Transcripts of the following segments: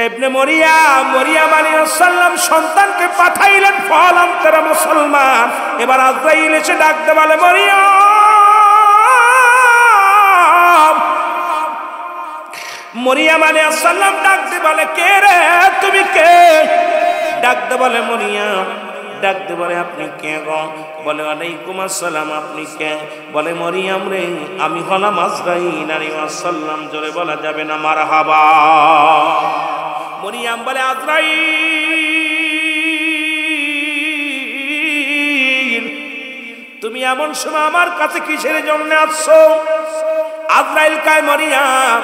ইবনে মরিয়াম আলাইহিস সালাম সন্তানকে পাঠাইলেন ফলাম তারা মুসলমান। এবার আজরাইল এসে ডাকতে বলে মরিয়াম আলাইহিস সালাম ডাকতে বলে কে রে তুমি কে? ডাকতে বলে মরিয়াম, ডাকতে বলে আপনি কে গো? বলে ওয়ালাইকুম আসসালাম, আপনি কে? বলে মরিয়াম রে আমি হলাম আজরাইল আলাইহিস সালাম। জোরে বলা যাবে না মারহাবা। মরিয়াম বলে আজরাইল তুমি এমন সময় আমার কাছে কিসের জন্য আসছো? আজরাইল কয় মরিয়াম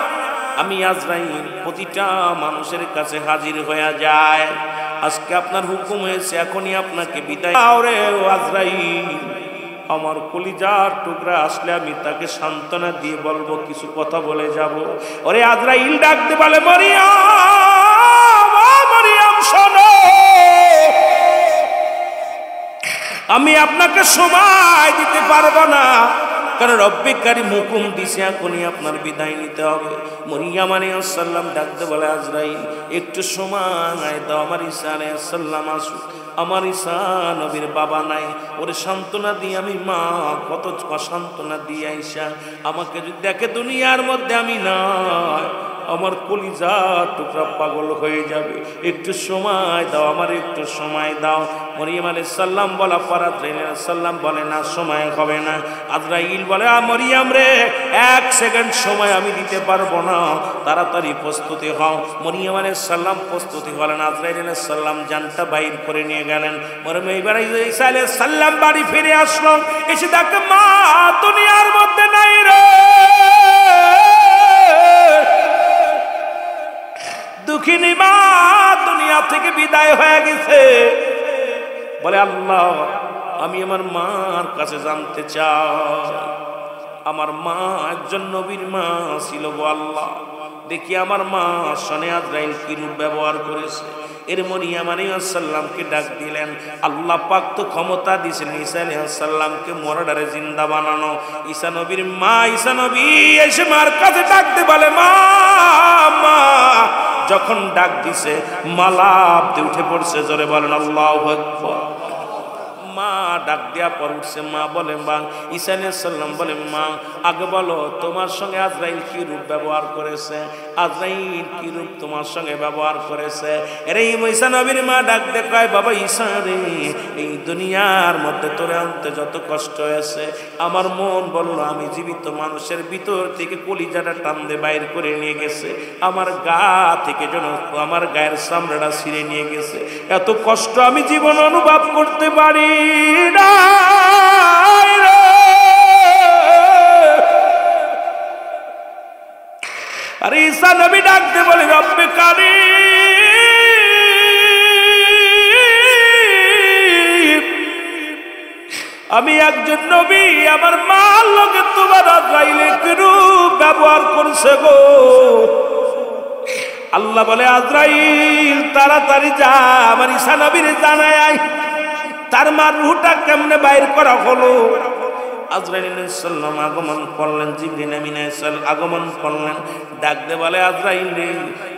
আমি আজরাইল প্রতিটা মানুষের কাছে হাজির হয়ে যায়, আজকে আপনার হুকুম হয়েছে এখনই আপনাকে বিদায় দাও রে আজরাইল। আমার কলিজার টুকরা আসলে আমি তাকে সান্ত্বনা দিয়ে বলবো, কিছু কথা বলে যাব। ওরে আজরাইল ডাকতে বলে মরিয়াম শোনো, আমি আপনাকে সময় দিতে পারবো না, কারণ রব্বে কারীম হুকুম দিছে এখনই আপনার বিদায় নিতে হবে। মরিয়াম আলাইহিস সালাম ডাকতে বলে আজরাইল একটু সময় দাও, আমার ঈসা আলাইহিস সালাম আসুক। আমার ঈসা নবীর বাবা নাই, ওরে সান্ত্বনা দিয়ে আমি মা কত সান্ত্বনা দিয়ে আইসা আমাকে যদি দেখে দুনিয়ার মধ্যে আমি নাই, আমার কলিজা টুকরা পাগল হয়ে যাবে। একটু সময় দাও, আমার একটু সময় দাও। মরিয়াম আলাইহিস সালাম বলা পর আজরাইল আলাইহিস সালাম বলে না সময় হবে না। আজরাইল বলে মরিয়াম রে 1 সেকেন্ড সময় আমি দিতে পারবো না, তাড়াতাড়ি প্রস্তুতি হও। মরিয়াম আলাইহিস সালাম প্রস্তুতি হলেন, আজরাইল আলাইহিস সালাম জানটা বাইর করে নিয়ে গেলেন। মরিয়াম এবার ঈসা আলাইহিস সালাম বাড়ি ফিরে আসলো, এসে দেখে মা দুনিয়ার মধ্যে নাই রে। দুঃখিনী মা দুনিয়া থেকে বিদায় হয়ে গেছে। বলে আল্লাহ আমি আমার মার কাছে জানতে চাই, আমার মা একজন নবীর মা ছিল গো আল্লাহ, দেখি আমার মা সনে আজরাইল কি রূপ ব্যবহার করেছে। এর মরিয়াম আলাইহিস সালামকে ডাক দিলেন। আল্লাহ পাক তো ক্ষমতা দিয়েছেন ঈসা আলাইহিস সালামকে মরাডারে জিন্দা বানানো। ঈসা নবীর মা ঈসা নবী এসে মার কাছে ডাকতে বলে মা। যখন ডাক দিছে মালাপ দিয়ে উঠে পড়ছে, জোরে বলেন আল্লাহু আকবার। মা ডাক দেওয়া পর উঠছে, মা বলে মা ঈসা আলাইহিস সালাম বলে মা আগে বলো তোমার সঙ্গে আজরাইল কি রূপ ব্যবহার করেছে, আজরাইল কি রূপ তোমার সঙ্গে ব্যবহার করেছে। এর ঈসা নবীর মা ডাক দিয়ে কয় বাবা ঈসা রে, এই দুনিয়ার মধ্যে তোরে আনতে যত কষ্ট হয়েছে আমার মন বলল আমি জীবিত মানুষের ভিতর থেকে কলিজাটা টান দিয়ে বাইর করে নিয়ে গেছে, আমার গা থেকে যেন আমার গায়ের চামড়াটা ছিঁড়ে নিয়ে গেছে। এত কষ্ট আমি জীবন অনুভব করতে পারি না। আরে ঈসা নবী ডাকতে বলে রব্বে কারীম আমি একজন নবী, আমার মার লগে তোমার আজরাইলে কি রূপ ব্যবহার করছে গো। আল্লাহ বলে আজরাইল তাড়াতাড়ি যা আমার ঈসা নবীর জানায় আয় তার মার রূহটা কেমনে বাইর করা হলো। আজরাইল আলাইহিস সালাম আগমন করলেন, জিবরিল আমিন আলাইহিস সালাম আগমন করলেন, ডাক দে বলে আজরাইল রে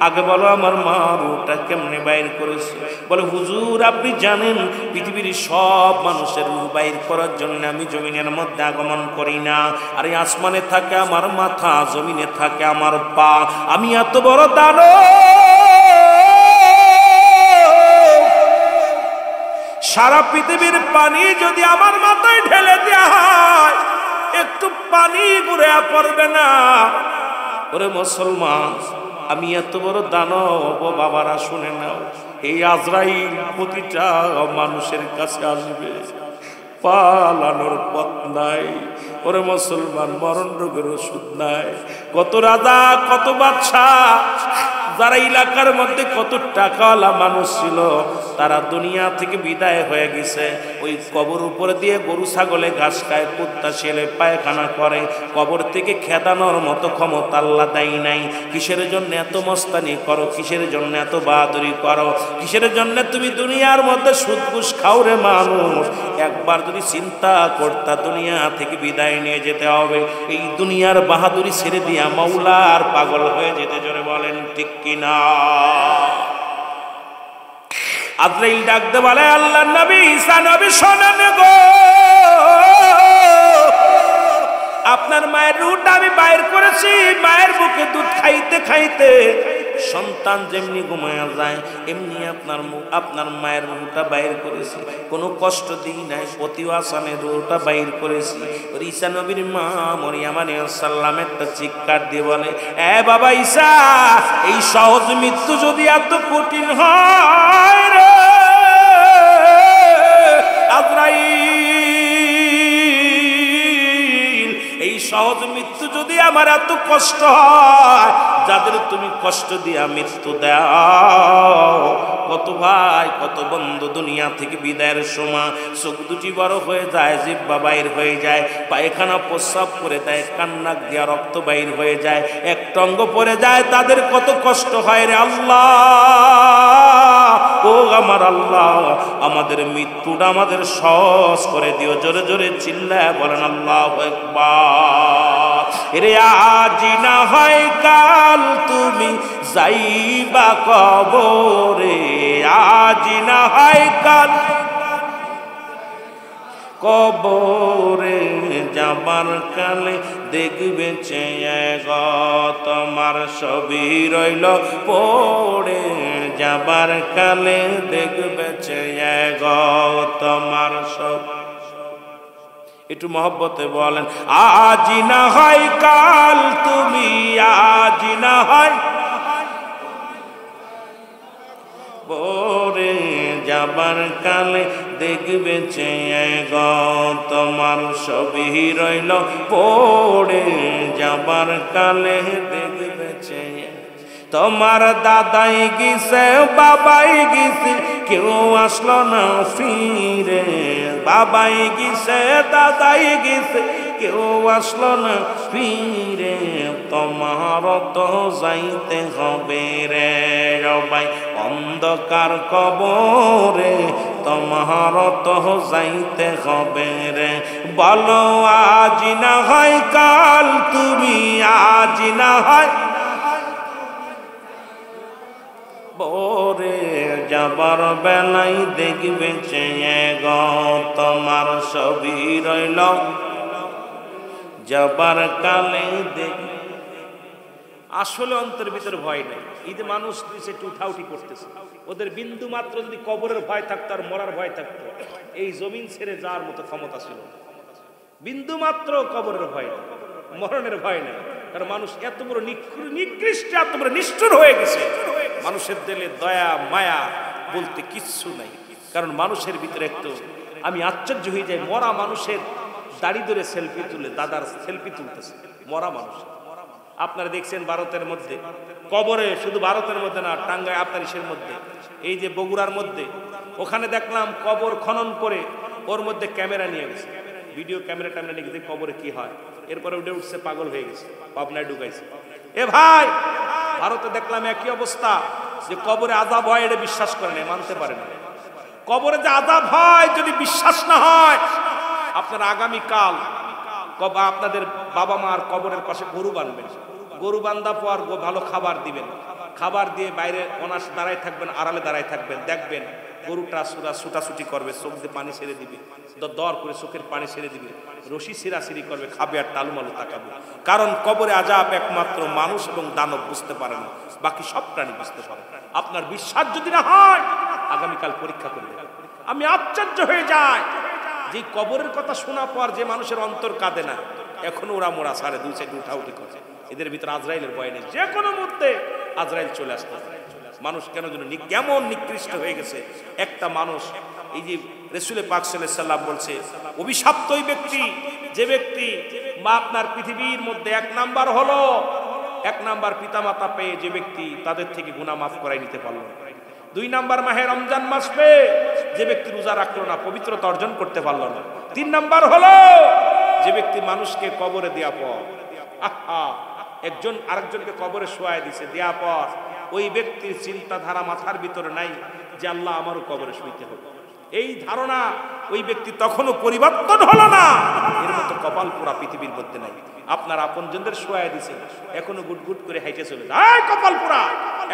আগে বলো আমার মা রূহটা কেমনে বাইর করেছে। বলে হুজুর আপনি জানেন পৃথিবীর সব মানুষের রূহ বাইর করার জন্য আমি জমিনের মধ্যে আগমন করি না। আর এই আসমানে থাকে আমার মাথা, জমিনে থাকে আমার পা, আমি এত বড় দানব, সারা পৃথিবীর পানি যদি আমার মাথায় ঢেলে দেওয়া হয় একটু পানি ঘুরে পড়বে না। ওরে মুসলমান আমি এত বড় দানব, বাবারা শুনে নাও, এই আজরাইল প্রতিটা মানুষের কাছে আসবে, পালানোর পথ নাই। ওরে মুসলমান মরণ রোগের ওষুধ নাই। কত রাজা কত বাদশা যারা এলাকার মধ্যে কত টাকাওয়ালা মানুষ ছিল তারা দুনিয়া থেকে বিদায় হয়ে গেছে। ওই কবর উপরে দিয়ে গরু ছাগলে ঘাস খায়, কুত্তা ছেলে পায়খানা করে, কবর থেকে খেদানোর মতো ক্ষমতা আল্লাহ দেয় নাই। কিসের জন্য এত মস্তানি করো, কিসের জন্য এত বাহাদুরি করো, কিসের জন্য তুমি দুনিয়ার মধ্যে সুদ ঘুষ খাও রে মানুষ। একবার যদি চিন্তা করতা দুনিয়া থেকে বিদায় নিয়ে যেতে হবে, এই দুনিয়ার বাহাদুরি ছেড়ে দিয়া মাওলার পাগল হয়ে যেতে, জোরে বলেন ঠিক কিনা। আজরাইল ডাকতে বলে আল্লাহর নবী ঈসা নবী শোনেন গো, আপনার মায়ের রূহটা আমি বাইর করেছি। মায়ের বুকে দুধ খাইতে খাইতে সন্তান যেমনি ঘুমায়া যায় এমনি আপনার মায়ের রূহটা বাইর করেছি, কোনো কষ্ট দিই নাই, প্রতি আসানের রূহটা বাইর করেছি। ঈসা নবীর মা মরিয়ম আলাইহিস সালাম একটা চিৎকার দিয়ে বলে, এ বাবা ঈসা, এই সহজ মৃত্যু যদি এত কঠিন হয় রে আজরাইল, এই সহজ মৃত্যু যদি আমার এত কষ্ট হয়, যাদের তুমি কষ্ট দিয়া মৃত্যু দাও, কত ভাই কত বন্ধু দুনিয়া থেকে বিদায়ের সময় চোখ দুটি বড় হয়ে যায়, জিহ্বা বাইর হয়ে যায়, পায়খানা প্রস্রাব করে দেয়, কান্না দিয়া রক্ত বাইর হয়ে যায়, এক টঙ্গ পড়ে যায়, তাদের কত কষ্ট হয় রে আল্লাহ। ও আমার আল্লাহ, আমাদের মৃত্যুটা আমাদের সহজ করে দিও। জোরে জোরে চিল্লায় বলেন আল্লাহু আকবার। রে আজি না হয় কাল তুমি যাইবা কবরে, আজি না হয় কাল কবরে, যাবার কালে দেখবে চেয়ে গো তোমার ছবি রইল পড়ে, যাবার কালে দেখবে চেয়ে গো তোমার ছবি। একটু মহব্বতে বলেন, আজি না হয় কাল তুমি, আজি না হয় পরে, যাবার কালে দেখবে চেয়ে গো তোমার ছবি রইল পড়ে, যাবার কালে দেখবে চেয়ে। তোমার দাদাই গেছে বাবাই গেছে কেউ আসলো না ফিরে, বাবাই গেছে দাদাই গেছে কেউ আসলো না ফিরে, তোমার তো যাইতে হবে রে সবাই অন্ধকার কবরে, তোমার তো যাইতে হবে রে। বলো আজি না হয় কাল তুমি, আজি না হয় পরে, যাবার বেলাই দেখবে চেয়ে গো তোমার ছবি রইল, যাবার কালে দেখবে। আসলে অন্তরের ভিতর ভয় নেই। এই যে মানুষ একটু উঠাউঠি করতেছে, ওদের বিন্দু মাত্র যদি কবরের ভয় থাকতো আর মরার ভয় থাকতো, এই জমিন ছেড়ে যাওয়ার মতো ক্ষমতা ছিল। বিন্দু মাত্র কবরের ভয় নেই, মরণের ভয় নেই, কারণ মানুষ এত বড় নিকৃষ্ট, এত বড় নিষ্ঠুর হয়ে গেছে, মানুষের দিলে দয়া মায়া বলতে কিচ্ছু নাই। কারণ মানুষের ভিতরে একটু, আমি আশ্চর্য হয়ে যাই, মরা মানুষের দাড়ি ধরে সেলফি তুলে, দাদার সেলফি তুলতেছে মরা মানুষ। আপনারা দেখছেন ভারতের মধ্যে কবরে, শুধু ভারতের মধ্যে না, টাঙ্গাই আপনারিশের মধ্যে, এই যে বগুড়ার মধ্যে, ওখানে দেখলাম কবর খনন করে ওর মধ্যে ক্যামেরা নিয়ে গেছে, ভিডিও ক্যামেরা ট্যামেরা নিয়ে গেছে কবরে কি হয়, এরপরে উঠে উঠছে, পাগল হয়ে গেছে, পাবনায় ঢুকাইছে। এ ভাই, ভারতে দেখলাম একই অবস্থা, যে কবরে আযাব হয় এটা বিশ্বাস করে না, মানতে পারে না। কবরে যে আযাব হয় যদি বিশ্বাস না হয়, আপনারা আগামীকাল আপনাদের বাবা মার কবরের পাশে গরু বাঁধবেন, গরু বান্ধা পর ভালো খাবার দিবেন, খাবার দিয়ে বাইরে অনাস দাঁড়ায় থাকবেন, আড়ালে দাঁড়ায় থাকবেন, দেখবেন গরুটা ছুটাছুটি করবে, চোখ দিয়ে পানি ছেড়ে দিবে, দর করে চোখের পানি ছেড়ে দিবে, রশি ছিঁড়াছিঁড়ি করবে, খাবে আর টালুমালু তাকাবে। কারণ কবরে আযাব একমাত্র মানুষ এবং দানব বুঝতে পারে না, বাকি সব প্রাণী বুঝতে পারে। আপনার বিশ্বাস যদি না হয়, আগামীকাল পরীক্ষা করবে। আমি আশ্চর্য হয়ে যাই যে কবরের কথা শোনা পর যে মানুষের অন্তর কাঁদে না, এখনো ওরা মোড়া সাড়ে দুই সাইড উঠাউঠি করছে, এদের ভিতরে আজরাইলের ভয় নেই, যে কোনো মুহূর্তে আজরাইল চলে আসতে পারে। মানুষ কেন যেন কেমন নিকৃষ্ট হয়ে গেছে একটা মানুষ। এই যে রাসূল পাক সাল্লাল্লাহু আলাইহি ওয়াসাল্লাম বলছে, অভিশপ্ত ওই ব্যক্তি যে ব্যক্তি বা আপনার পৃথিবীর মধ্যে এক নাম্বার পিতামাতা পেয়ে যে ব্যক্তি তাদের থেকে গুনাহ মাফ করাই নিতে পারল না, 2 নাম্বার মাহে রমজান মাস পেয়ে যে ব্যক্তি রোজা রাখলো না, পবিত্রতা অর্জন করতে পারল না, 3 নাম্বার হলো যে ব্যক্তি মানুষকে কবরে দেয়া পর, একজন আরেকজনকে কবরে শোয়ায় দিছে, দেয়া পর ওই ব্যক্তির চিন্তাধারা মাথার ভিতরে নাই যে আল্লাহ আমারও কবরে শুইতে হবে, এই ধারণা ওই ব্যক্তি তখনও পরিবর্তন হলো না। এর মতো কপাল পোড়া পৃথিবীর মধ্যে নাই। আপনার আপনজনদের শোয়ায় দিছে, এখনো গুটগুট করে হাইটে চলে যায়, কপাল পোড়া।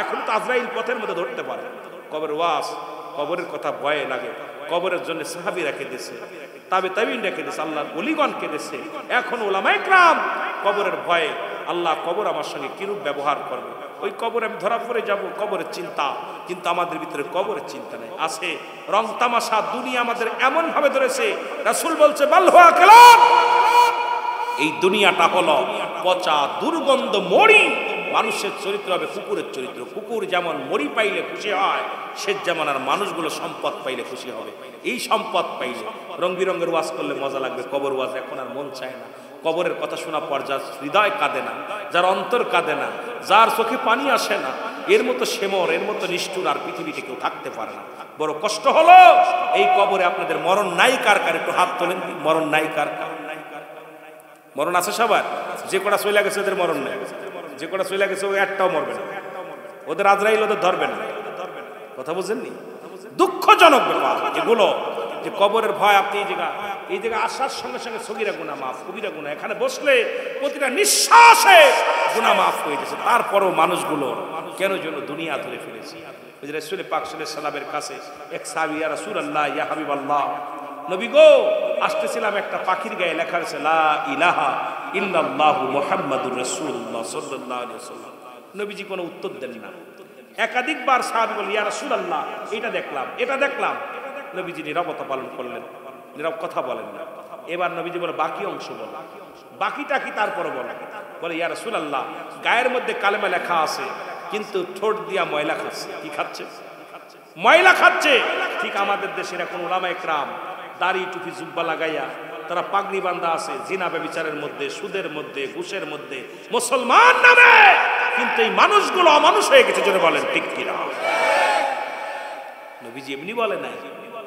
এখন তো আজরাইল পথের মধ্যে ধরতে পারে। কবর ওয়াজ কবরের কথা ভয়ে লাগে, কবরের জন্য সাহাবী রেখে দিয়েছে, তাবিঈন রেখে দিয়েছে, আল্লাহর ওলিগণ কেঁদেছে। এখন উলামায়ে কেরাম কবরের ভয়ে, আল্লাহ কবর আমার সঙ্গে কিরূপ ব্যবহার করবে, ওই কবরে আমি ধরা পড়ে যাব, কবরের চিন্তা। কিন্তু আমাদের ভিতরে কবরের চিন্তা নেই, আছে রং তামাশা। দুনিয়া আমাদের এমন ভাবে ধরেছে, রাসূল বলছে বাল হুয়া কালাম, এই দুনিয়াটা হলো পচা দুর্গন্ধ মরি। মানুষের চরিত্র হবে কুকুরের চরিত্র। কুকুর যেমন মরি পাইলে খুশি হয়, সে যেমন আর মানুষগুলো সম্পদ পাইলে খুশি হবে। এই সম্পদ পাইলে রং বিরঙ্গের ওয়াজ করলে মজা লাগবে, কবর ওয়াজ এখন আর মন চায় না। কবরের কথা শোনা পর যার হৃদয় কাঁদে না, যার অন্তর কাঁদে না, যার চোখে পানি আসে না, এর মতো সেমর, এর মতো নিষ্ঠুর আর পৃথিবীতে কেউ থাকতে পারে না। বড় কষ্ট হলো এই কবরে আপনাদের মরণ নাই কার কার, একটু হাত তোলেন, মরণ নাই কার কার? মরণ আছে সবার, যে কটা চলে গেছে ওদের মরণ নেই, যে কটা চলে গেছে ওই একটাও মরবে না, ওদের আজরাইল ওদের ধরবে না। কথা বুঝেননি? দুঃখজনক ব্যাপার এগুলো, যে কবরের ভয়। আপনি এই জায়গা আসার সঙ্গে সঙ্গে সগীরা গুনাহ মাফ, কবিরা গুনাহ, এখানে বসলে প্রতিটা নিঃশ্বাসে গুনাহ মাফ হয়ে গেছে। তারপরও মানুষগুলো কেন যেন দুনিয়া ধরে ফেলেছে। ওই যে রাসূল পাক সাল্লাল্লাহু আলাইহি ওয়াসাল্লামের কাছে এক সাহাবী, ইয়া রাসূলুল্লাহ, ইয়া হাবিবাল্লাহ, নবী গো, আসতেছিলাম, একটা পাখির গায়ে লেখা আছে লা ইলাহা ইল্লাল্লাহু মুহাম্মাদুর রাসূলুল্লাহ সাল্লাল্লাহু আলাইহি ওয়াসাল্লাম। নবীজি কোনো উত্তর দেন না। একাধিকবার সাহাবী বলেন, ইয়া রাসূলুল্লাহ, এটা দেখলাম, এটা দেখলাম। নবীজি নীরবতা পালন করলেন, নীরব, কথা বলেন না। এবার নবীজি বলে, বাকি অংশ বলো। বাকিটা কি? তারপরে বলে, ইয়া রাসূলুল্লাহ, গায়ের মধ্যে কালেমা লেখা আছে, কিন্তু ঠোঁট দিয়া ময়লা খাচ্ছে। কি খাচ্ছে? ময়লা খাচ্ছে। ঠিক আমাদের দেশের এখন উলামায়ে কেরাম দাড়ি টুপি জুব্বা লাগাইয়া তারা পাগড়ি বান্ধা আছে, জিনা ব্যভিচারের মধ্যে, সুদের মধ্যে, ঘুষের মধ্যে, মুসলমান নামে। কিন্তু এই মানুষগুলো অমানুষ হয়ে গেছে, জোরে বলেন ঠিক কিনা? নবীজি এমনি বলে নাই,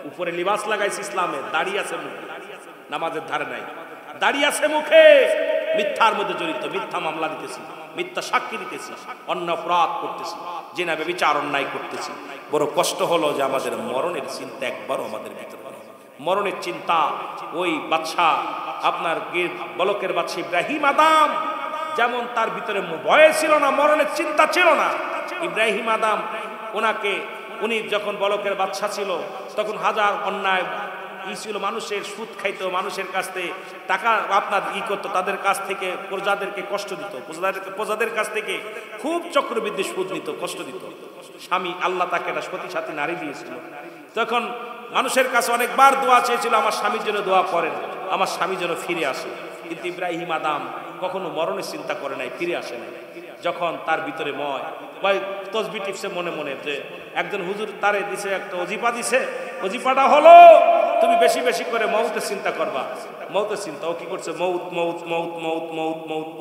উপরে লিবাস লাগাইছে ইসলামের, দাড়ি আছে মুখে, নামাজের ধারে নাই, দাড়ি আছে মুখে, মিথ্যার মধ্যে জড়িত, মিথ্যা মামলা দিতেছি, মিথ্যা সাক্ষী দিতেছি, অন্য অপরাধ করতেছি, জিনা ব্যভিচার অন্যায় করতেছি। বড় কষ্ট হলো যে আমাদের মরণের চিন্তা একবারও আমাদের ভিতরে নেই। মরণের চিন্তা ওই বাদশা, আপনার বলকের বাদশা ইব্রাহিম আদম, যেমন তার ভিতরে ভয় ছিল না, মরণের চিন্তা ছিল না। ইব্রাহিম আদম উনি যখন বলকের বাদশা ছিল, তখন হাজার অন্যায় ছিল, মানুষের সুদ খাইতো, মানুষের কাছ থেকে টাকা আপনার করতো, তাদের কাছ থেকে প্রজাদেরকে কষ্ট দিত, প্রজাদের কাছ থেকে খুব চক্রবৃদ্ধি সুদ নিত, কষ্ট দিত। স্বামী আল্লাহ তাকে একটা সতী সাথী নারী দিয়েছিল। তখন মানুষের কাছে অনেকবার দোয়া চেয়েছিল, আমার স্বামীর জন্য দোয়া করেন, আমার স্বামী যেন ফিরে আসে। কিন্তু ইব্রাহিম আদম কখনো মরণের চিন্তা করে নাই, ফিরে আসে নাই। যখন তার ভিতরে তসবি টিপসে মনে মনে, যে একজন হুজুর তারে দিছে, একটা অজিফা দিছে, অজিফাটা হলো তুমি বেশি বেশি করে মৌতের চিন্তা করবা। মৌতের চিন্তা, ও কি করছে? মৌত মৌত মৌত মৌত মৌত মৌত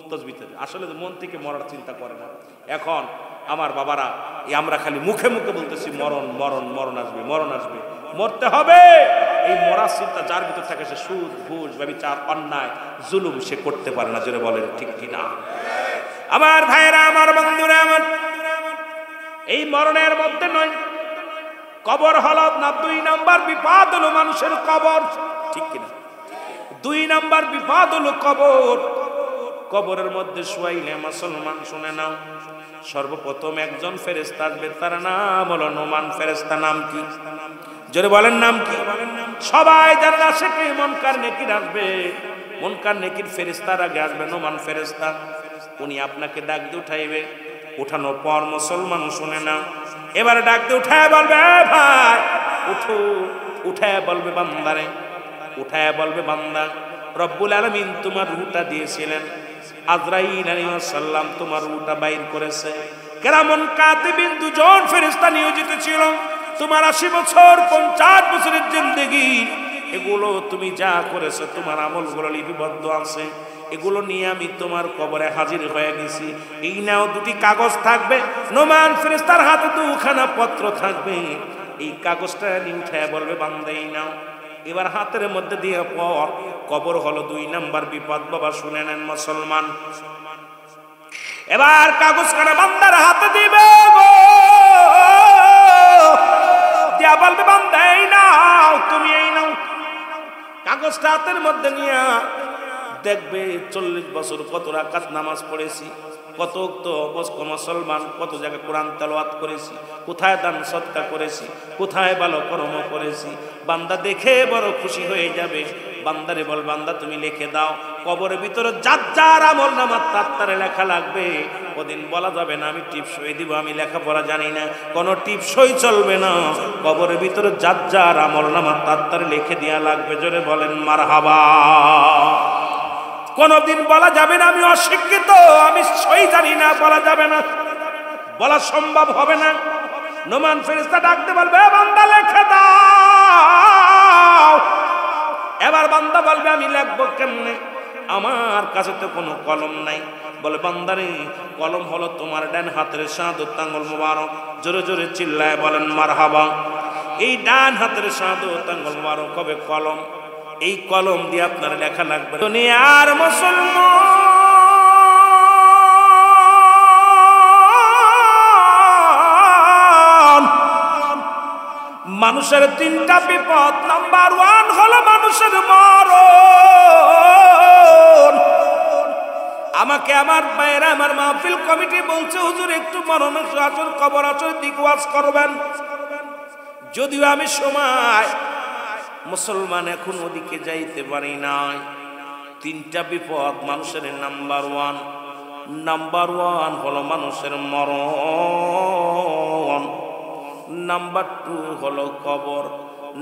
তসবিতে, আসলে মন থেকে মরার চিন্তা করে না। এখন আমার বাবারা, আমরা খালি মুখে মুখে বলতেছি মরণ মরণ, মরণ আসবে, মরণ আসবে, মরতে হবে। এই মরার চিন্তা যার ভিতর থাকে, সে সুদ ঘুষ ব্যভিচার অন্যায় জুলুম সে করতে পারে না, জোরে বলেন ঠিক কিনা? আমার ভাইয়েরা, আমার বন্ধুরা, আমার এই মরণের মধ্যে নয়, কবর হলো না 2 নাম্বার বিপদ হলো মানুষের কবর, ঠিক কিনা? 2 নাম্বার বিপদ হলো কবর। কবরের মধ্যে শুয়াইলে মুসলমান শুনে নাও, সর্বপ্রথম একজন ফেরেশতা আসবে, তার নাম হলো নোমান ফেরেশতা। নাম কি? জোরে বলেন নাম কি? সবাই যারা আসে কি মুনকার নেকির আসবে, মুনকার নেকির ফেরেশতার আগে আসবে নোমান ফেরেশতা। উনি আপনাকে ডাক দিয়ে উঠাইবে, উঠানোর পর মুসলমান শুনে না, এবার ডাক দিয়ে উঠায় বলবে, ভাই উঠো। উঠায় বলবে, বান্দারে, উঠায় বলবে, বান্দা, রব্বুল আলামিন তোমার রূহটা দিয়েছিলেন, আজরাইল আলাইহিস সালাম তোমার রূহটা বাইর করেছে। কেরামন কাতিবিন 2 জন ফেরেশতা নিয়োজিত ছিল। তোমার 80 বছর 50 বছরের জিন্দেগি, এগুলো তুমি যা করেছো, তোমার আমলগুলো লিপিবদ্ধ আছে, এগুলো নিয়ে আমি তোমার কবরে হাজির হয়ে গেছি। এই নাও 2টি কাগজ থাকবে, নোমান ফেরেশতার হাতে 2খানা পত্র থাকবে। এই কাগজটা নিয়ে উঠায় বলবে, বান্দা এই নাও। এবার হাতের মধ্যে দিয়ে পর, কবর হলো 2 নাম্বার বিপদ। বাবা শুনে নেন মুসলমান, এবার কাগজখানা বান্দার হাতে দিবে গো, দিয়া বলবে, বান্দা এই নাও, তুমি এই নাও। কাগজটা হাতের মধ্যে নিয়ে দেখবে 40 বছর কত রাকাত নামাজ পড়েছি, কত তো মুসলমান, কত জায়গায় কোরআন তেলাওয়াত করেছি, কোথায় দান সদকা করেছি, কোথায় ভালো কর্ম করেছি। বান্দা দেখে বড় খুশি হয়ে যাবে। বান্দারে বল, বান্দা তুমি লিখে দাও, কবরের ভিতরে যার যার আমল নামার তাত্তারে লেখা লাগবে। ওদিন বলা যাবে না আমি টিপসই দিব, আমি লেখাপড়া জানি না, কোনো টিপসই চলবে না। কবরের ভিতরে যার যার আমল নামার তাত্তারে লিখে দেওয়া লাগবে। জোরে বলেন মারহাবা। কোনদিন বলা যাবে না আমি অশিক্ষিত, আমি সই জানি না, বলা যাবে না, বলা সম্ভব হবে না। নোমান ফেরেশতা ডাকতে বলবে বান্দা লিখে দাও। এবার বান্দা বলবে আমি লিখবো কেমনে, আমার কাছে তো কোনো কলম নাই। বলে বান্দারে কলম হলো তোমার ডান হাতের শাহাদাত আঙ্গুল মুবারক। জোরে জোরে চিল্লায় বলেন মারহাবা। এই ডান হাতের শাহাদাত আঙ্গুল মুবারক হবে কলম। এই কলম দিয়ে আপনার লেখা লাগবে দুনিয়ার মুসলমান। মানুষের তিনটা বিপদ, নাম্বার 1 হলো মানুষের মরণ। আমাকে আমার ভাইয়েরা, আমার মাহফিল কমিটি বলছে হুজুর একটু মরণের আসর, কবর আসর দিক ওয়াজ করবেন। যদিও আমি সময় মুসলমান এখন ওদিকে যাইতে পারি নাই। তিনটা বিপদ মানুষের, নাম্বার 1 হলো মানুষের মরণ, নাম্বার 2 হলো কবর,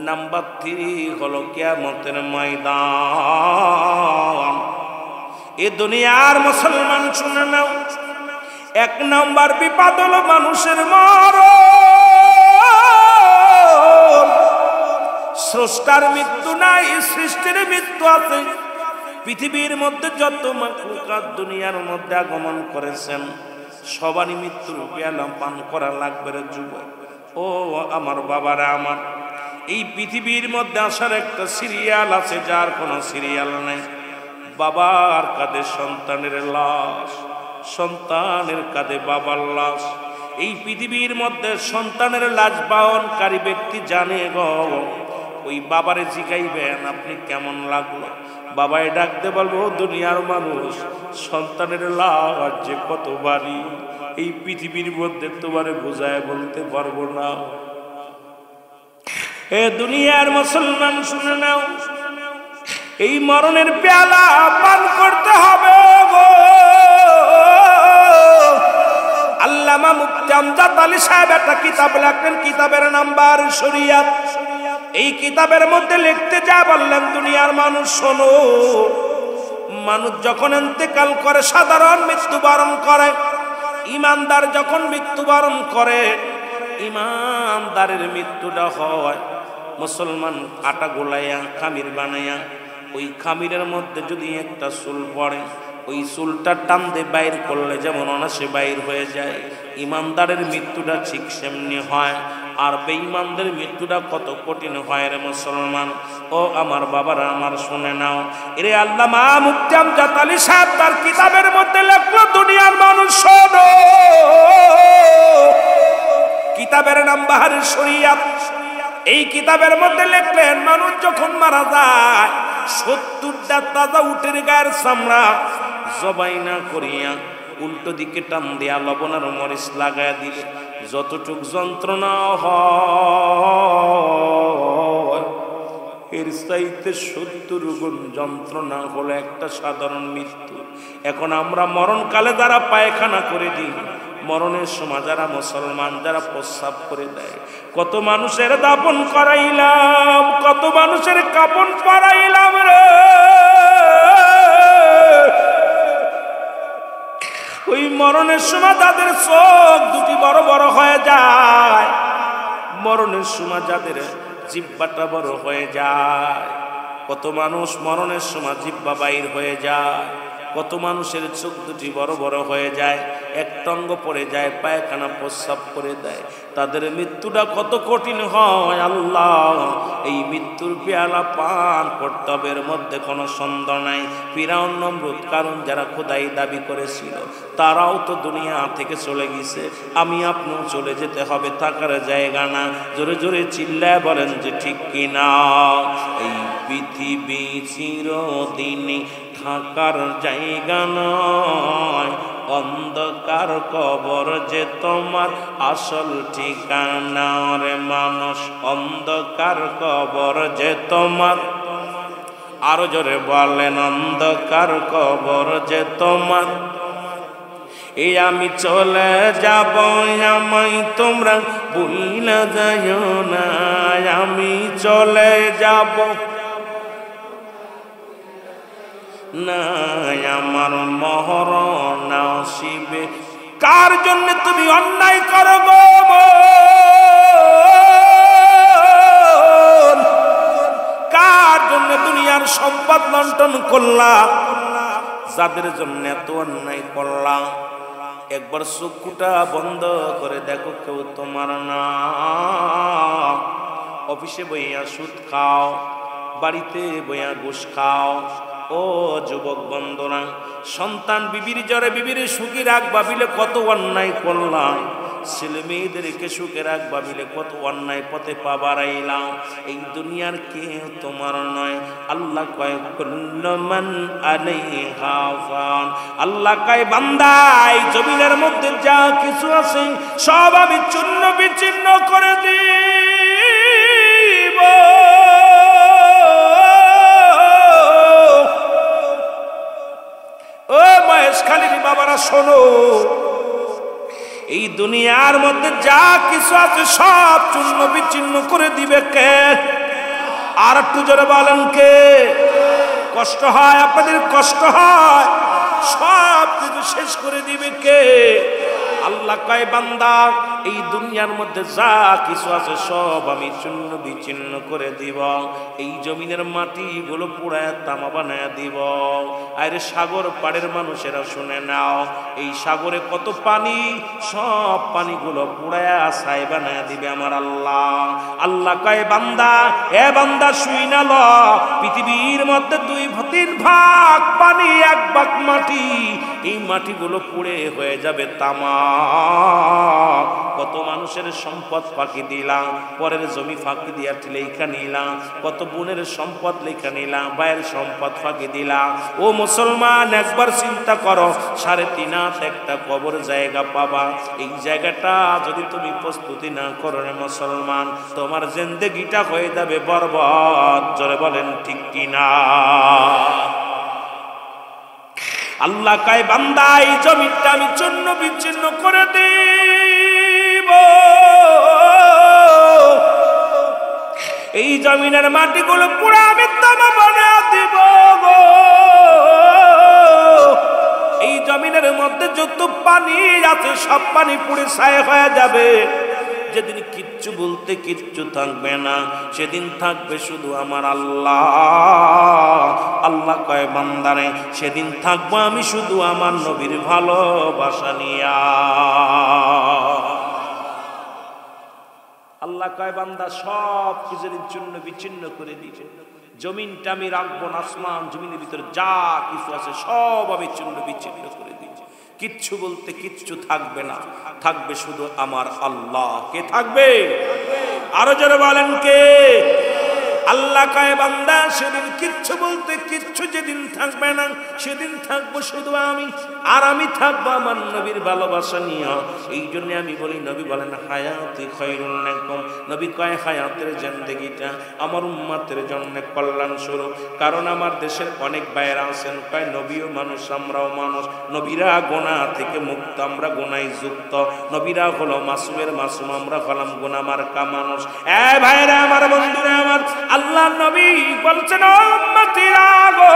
নাম্বার 3 হলো কিয়ামতের ময়দান। এ দুনিয়ার মুসলমান শুনে নাও, 1 নাম্বার বিপদ হলো মানুষের মরণ। স্রষ্টার মৃত্যু নাই, সৃষ্টির মৃত্যু আছে। পৃথিবীর মধ্যে যত মাখলুকাত দুনিয়ার মধ্যে আগমন করেছেন সবারই মৃত্যুর পেয়ালা পান করা লাগবে রে যুবক। ও আমার বাবারা, আমার এই পৃথিবীর মধ্যে আসার একটা সিরিয়াল আছে, যার কোনো সিরিয়াল নেই। বাবার কাঁধে সন্তানের লাশ, সন্তানের কাঁধে বাবার লাশ। এই পৃথিবীর মধ্যে সন্তানের লাশ বহনকারী ব্যক্তি জানে গো, ওই বাবারে জিগাইবেন আপনি কেমন লাগলো। বাবাই ডাকতে বলবো দুনিয়ার মানুষ, সন্তানের লাশ যে কত ভারী এই পৃথিবীর মধ্যে তোমারে বোঝায় বলতে পারবো না। এ দুনিয়ার মুসলমান শুনে নাও, এই মরণের পেয়ালা পান করতে হবে গো। আল্লামা মুফতি আমজাদ আলী সাহেব একটা কিতাব লেখেন, কিতাবের নাম্বার শরিয়াত। এই কিতাবের মধ্যে লিখতে যা বললেন, দুনিয়ার মানুষ শোনো, মানুষ যখন ইন্তেকাল করে সাধারণ মৃত্যুবরণ করে। ইমানদার যখন মৃত্যুবরণ করে, ইমানদারের মৃত্যুটা হয় মুসলমান আটা গোলাইয়া খামির বানাইয়া, ওই খামিরের মধ্যে যদি একটা চুল পড়ে, ওই চুলটা টান দিয়ে বাইর করলে যেমন অনাসে বাইর হয়ে যায়, ইমানদারের মৃত্যুটা ঠিক সেমনি হয়। আর বেঈমানদের মৃত্যুটা কত কঠিন হয় রে মুসলমান। ও আমার বাবারা, আমার শুনে নাও, এরে আল্লামা মুফতি আমজাদ আলী সাহেব তার কিতাবের মধ্যে লেখলো দুনিয়ার মানুষ শোনো। কিতাবের নাম বাহারের শরিয়াত। এই কিতাবের মধ্যে লিখলেন মানুষ যখন মারা যায় 70টা তাজা উটের গায়ের চামড়া জবাই না করিয়া উল্টো দিকে টান দিয়া লবণ আর মরিচ লাগাইয়া দিলে যতটুক যন্ত্রণা হয় এর চাইতে 70 গুণ যন্ত্রণা হলো একটা সাধারণ মৃত্যু। এখন আমরা মরণকালে যারা পায়খানা করে দিই, মরণের সময় যারা মুসলমান যারা প্রস্রাব করে দেয়, কত মানুষের দাফন করাইলাম, কত মানুষের কাফন পরাইলাম রে। ওই মরণের সময় তাদের চোখ দুটি বড় বড় হয়ে যায়, মরণের সময় যাদের জিহ্বাটা বড় হয়ে যায়। কত মানুষ মরণের সময় জিহ্বা বাইর হয়ে যায়, কত মানুষের চোখ দুটি বড় বড় হয়ে যায়, এক টঙ্গ পড়ে যায়, পায়খানা প্রস্রাব করে দেয়। তাদের মৃত্যুটা কত কঠিন হয় আল্লাহ। এই মৃত্যুর পেয়ালা পান করতে হবে, এর মধ্যে কোনো সন্দেহ নাই। ফিরাউন নমরুদ কারণ যারা খোদাই দাবি করেছিল তারাও তো দুনিয়া থেকে চলে গেছে, আমি আপনিও চলে যেতে হবে, থাকার জায়গা না। জোরে জোরে চিল্লায় বলেন যে ঠিক কিনা। এই পৃথিবী চিরদিনই থাকার জায়গা নয়, অন্ধকার কবর যে তোমার আসল ঠিকানা রে মানুষ, অন্ধকার কবর যে তোমার, আরো জোরে বলেন অন্ধকার কবর যে তোমার। এই আমি চলে যাব, আমায় তোমরা ভুইলা যাইও না, আমি চলে যাব না, আমার মরণ আসিবে। কার জন্য তুমি অন্যায় করো গো মন? কার জন্য দুনিয়ার সম্পদ লুণ্ঠন করলা? যাদের জন্য এত অন্যায় করলা, একবার চক্ষুটা বন্ধ করে দেখো, কেউ তোমার না। অফিসে বইয়া সুদ খাও, বাড়িতে বইয়া ঘুষ খাও। ও যুবক বন্ধুরা, সন্তান বিবির জ্বরে বিবির সুখী রাখ ভাবিলে কত অন্যায় করলাম, ছেলে মেয়েদেরকে সুখে রাখ ভাবিলে কত অন্যায় পথে পা বাড়াইলাম। এই দুনিয়ার কেউ তোমার নয়। আল্লাহ কয় কুল্লু মান আলাইহা ফান, আল্লাহ কয় বান্দা এই জমিনের মধ্যে যা কিছু আছে সব আমি চূর্ণ বিচ্ছিন্ন করে দিব। ও মহেশখালীর বাবারা শোনো, এই দুনিয়ার মধ্যে যা কিছু আছে সব চূর্ণ বিচ্ছিন্ন করে দিবে কে? আর একটু জোরে বলেন কে? কষ্ট হয় আপনাদের, কষ্ট হয়, সব কিছু শেষ করে দিবে কে? আল্লাহ কয় বান্দা এই দুনিয়ার মধ্যে যা কিছু আছে সব আমি চূর্ণ বিচ্ছিন্ন করে দিব। এই জমিনের মাটিগুলো পুড়ায় তামা বানায় দিব। আরে সাগর পাড়ের মানুষেরা শুনে নাও, এই সাগরে কত পানি, সব পানিগুলো পুড়ায় ছাই বানায় দিবে আমার আল্লাহ। আল্লাহ কয় বান্দা, এ বান্দা শুই না ল, পৃথিবীর মধ্যে 2/3 ভাগ পানি, 1 ভাগ মাটি, এই মাটিগুলো পুড়ে হয়ে যাবে তামা। কত মানুষের সম্পদ ফাঁকি দিলাম, পরের জমি ফাঁকি দিয়া লেখা নিলাম, কত বোনের সম্পদ লেখা নিলাম, ভাইয়ের সম্পদ ফাঁকি দিলাম। ও মুসলমান, একবার চিন্তা করো, 3.5 হাত একটা কবর জায়গা পাবা। এই জায়গাটা যদি তুমি প্রস্তুতি না করো রে মুসলমান, তোমার জিন্দেগিটা হয়ে যাবে বরবাদ। জোরে বলেন ঠিক কিনা? আল্লাহ কয় বান্দা এই জমিটা আমি চূর্ণ বিচ্ছিন্ন করে দিব। এই জমিনের মাটিগুলো পুরো আমি তামা বানিয়ে দিব গো। এই জমিনের মধ্যে যত পানি আছে সব পানি পুড়ে ছাই হয়ে যাবে। যেদিন কিচ্ছু বলতে কিচ্ছু থাকবে না, সেদিন থাকবে শুধু আমার আল্লাহ। আল্লাহ কয় বান্দারে সেদিন থাকবো আমি শুধু আমার নবীর ভালোবাসা নিয়া। আল্লাহ কয় বান্দা সব কিছু চূর্ণ বিচ্ছিন্ন করে দিয়েছে, জমিনটা আমি রাখবো না, আসমান জমিনের ভিতরে যা কিছু আছে সব আমি চূর্ণ বিচ্ছিন্ন করে দিয়েছি। কিচ্ছু বলতে কিচ্ছু থাকবে না, থাকবে শুধু আমার আল্লাহ। কে থাকবে? আরো জোরে বলেন কে? আল্লাহ কয় বান্দা সেদিন কিচ্ছু বলতে কিচ্ছু যেদিন থাকবে না, সেদিন থাকবো শুধু আমি, আর আমি থাকবো আমার নবীর ভালোবাসা নিয়ে। এই জন্য আমি বলি, নবী বলেন হায়াতি খায়রুল লাকুম, নবী কয় হায়াতের জিন্দেগিটা আমার উম্মতের জন্য কল্যাণ স্বরূপ। কারণ আমার দেশের অনেক ভাইয়েরা আছেন, কয় নবীও মানুষ আমরাও মানুষ, নবীরা গুনাহ থেকে মুক্ত, আমরা গুনায় যুক্ত, নবীরা হলো মাসুমের মাসুম, আমরা হলাম গুনাহ মার্কা মানুষ। এ ভাইরা আমার, বন্ধুরা আমার, আল্লাহ নবী বলছেন উম্মতিরা গো,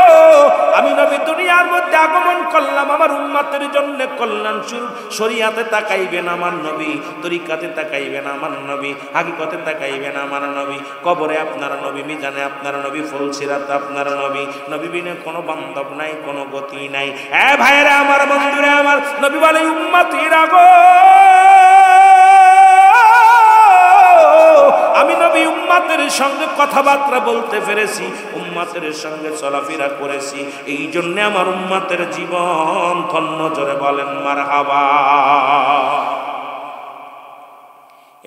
আমি নবী দুনিয়ার মধ্যে আগমন করলাম আমার উম্মতের জন্য কল্যাণ স্বরূপ। শরীয়তে তাকাইবেন আমার নবী, তরিকাতে তাকাইবেন আমার নবী, হাকিকতে তাকাইবেন আমার নবী, কবরে আপনার নবী, মিজানে আপনার নবী, ফুলসিরাতে আপনার নবী। নবী বিনে কোনো বান্ধব নাই, কোনো গতি নাই। এ ভাইরা আমার, বন্ধুরা আমার, নবী বলে উম্মতিরা গো, আমি নবী উম্মতের সঙ্গে কথাবার্তা বলতে পেরেছি, উম্মতের সঙ্গে চলাফেরা করেছি, এই জন্য আমার উম্মতের জীবন ধন্য। জোরে বলেন মারহাবা।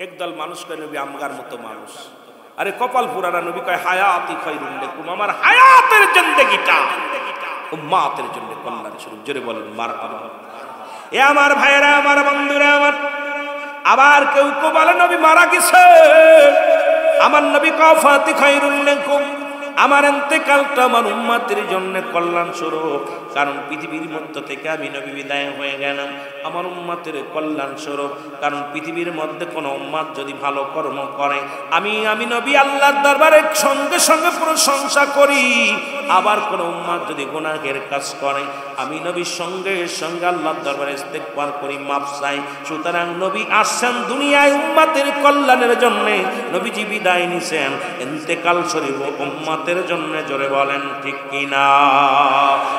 একদল মানুষ কয় নবী আমগার মতো মানুষ। আরে কপাল পুরানা, নবী কয় হায়াতি খায়রুল লাকুম, আমার হায়াতের জিন্দেগিটা উম্মতের জন্য কল্যাণ স্বরূপ। জোরে বলেন মারহাবা। এ আমার ভাইয়েরা, আমার বন্ধুরা, আমার আবার কেউ কেউ বলে নবী মারা গেছে, আমার নবী কাফাতি খায়রুল লাকুম, আমার ইন্তেকালটা আমার উম্মতের জন্য কল্যাণ স্বরূপ। কারণ পৃথিবীর মধ্য থেকে আমি নবী বিদায় হয়ে গেলাম আমার উম্মতের কল্যাণ স্বরূপ। কারণ পৃথিবীর মধ্যে কোনো উম্মত যদি ভালো কর্ম করে আমি নবী আল্লাহর দরবারে সঙ্গে সঙ্গে প্রশংসা করি। আবার কোনো উম্মত যদি গুনাহের কাজ করে আমি নবীর সঙ্গে সঙ্গে আল্লাহর দরবারে ইস্তেগফার করি, মাফ চাই। সুতরাং নবী আসছেন দুনিয়ায় উম্মতের কল্যাণের জন্য, নবীজি বিদায় নিছেন ইন্তেকাল শরীফ উম্মতের জন্য। জোরে বলেন ঠিক কিনা?